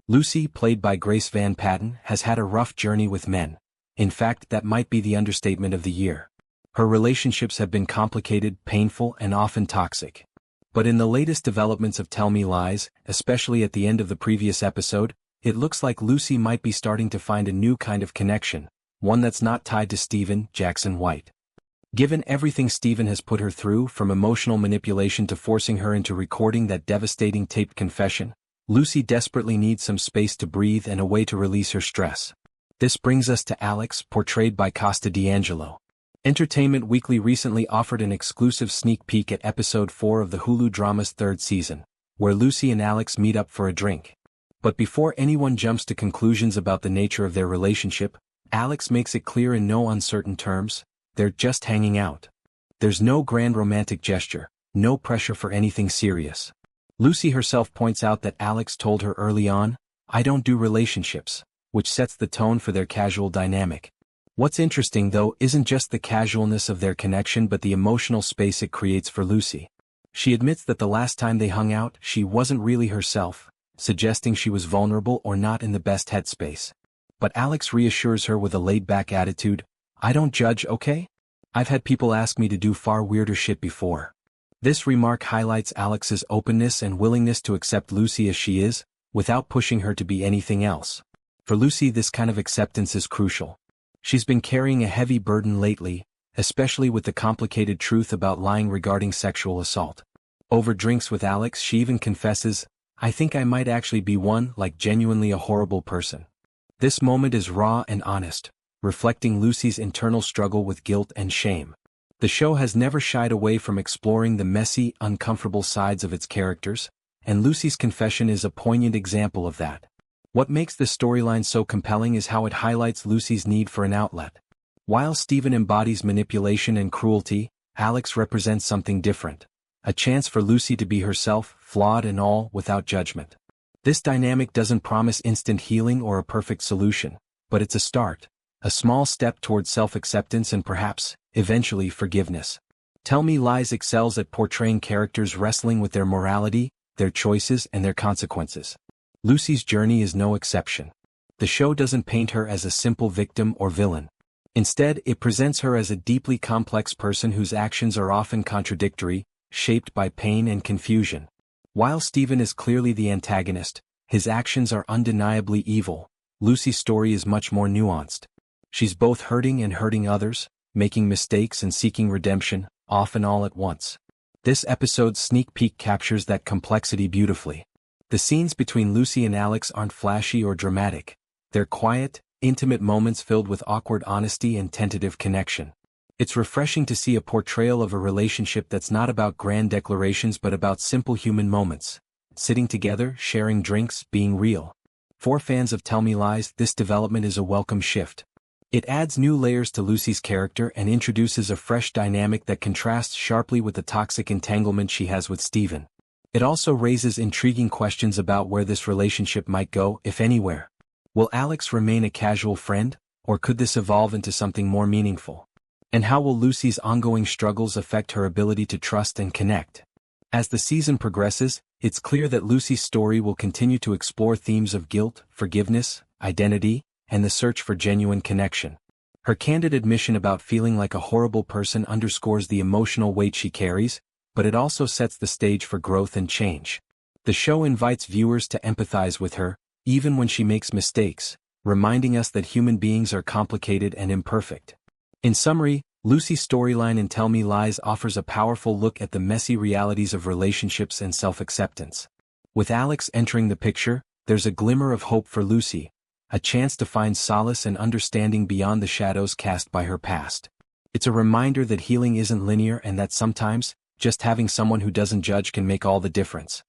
Lucy, played by Grace Van Patten, has had a rough journey with men. In fact, that might be the understatement of the year. Her relationships have been complicated, painful, and often toxic. But in the latest developments of Tell Me Lies, especially at the end of the previous episode, it looks like Lucy might be starting to find a new kind of connection, one that's not tied to Stephen Jackson White. Given everything Stephen has put her through, from emotional manipulation to forcing her into recording that devastating taped confession, Lucy desperately needs some space to breathe and a way to release her stress. This brings us to Alex, portrayed by Costa D'Angelo. Entertainment Weekly recently offered an exclusive sneak peek at episode 4 of the Hulu drama's third season, where Lucy and Alex meet up for a drink. But before anyone jumps to conclusions about the nature of their relationship, Alex makes it clear in no uncertain terms, they're just hanging out. There's no grand romantic gesture, no pressure for anything serious. Lucy herself points out that Alex told her early on, "I don't do relationships," which sets the tone for their casual dynamic. What's interesting, though, isn't just the casualness of their connection but the emotional space it creates for Lucy. She admits that the last time they hung out, she wasn't really herself, suggesting she was vulnerable or not in the best headspace. But Alex reassures her with a laid-back attitude, "I don't judge, okay? I've had people ask me to do far weirder shit before." This remark highlights Alex's openness and willingness to accept Lucy as she is, without pushing her to be anything else. For Lucy, this kind of acceptance is crucial. She's been carrying a heavy burden lately, especially with the complicated truth about lying regarding sexual assault. Over drinks with Alex, she even confesses, "I think I might actually be one, like genuinely a horrible person." This moment is raw and honest, reflecting Lucy's internal struggle with guilt and shame. The show has never shied away from exploring the messy, uncomfortable sides of its characters, and Lucy's confession is a poignant example of that. What makes this storyline so compelling is how it highlights Lucy's need for an outlet. While Stephen embodies manipulation and cruelty, Alex represents something different. A chance for Lucy to be herself, flawed and all, without judgment. This dynamic doesn't promise instant healing or a perfect solution, but it's a start, a small step towards self-acceptance and perhaps, eventually, forgiveness. Tell Me Lies excels at portraying characters wrestling with their morality, their choices, and their consequences. Lucy's journey is no exception. The show doesn't paint her as a simple victim or villain. Instead, it presents her as a deeply complex person whose actions are often contradictory, shaped by pain and confusion. While Stephen is clearly the antagonist, his actions are undeniably evil. Lucy's story is much more nuanced. She's both hurting and hurting others, making mistakes and seeking redemption, often all at once. This episode's sneak peek captures that complexity beautifully. The scenes between Lucy and Alex aren't flashy or dramatic. They're quiet, intimate moments filled with awkward honesty and tentative connection. It's refreshing to see a portrayal of a relationship that's not about grand declarations but about simple human moments. Sitting together, sharing drinks, being real. For fans of Tell Me Lies, this development is a welcome shift. It adds new layers to Lucy's character and introduces a fresh dynamic that contrasts sharply with the toxic entanglement she has with Stephen. It also raises intriguing questions about where this relationship might go, if anywhere. Will Alex remain a casual friend, or could this evolve into something more meaningful? And how will Lucy's ongoing struggles affect her ability to trust and connect? As the season progresses, it's clear that Lucy's story will continue to explore themes of guilt, forgiveness, identity, and the search for genuine connection. Her candid admission about feeling like a horrible person underscores the emotional weight she carries, but it also sets the stage for growth and change. The show invites viewers to empathize with her, even when she makes mistakes, reminding us that human beings are complicated and imperfect. In summary, Lucy's storyline in Tell Me Lies offers a powerful look at the messy realities of relationships and self-acceptance. With Alex entering the picture, there's a glimmer of hope for Lucy, a chance to find solace and understanding beyond the shadows cast by her past. It's a reminder that healing isn't linear and that sometimes, just having someone who doesn't judge can make all the difference.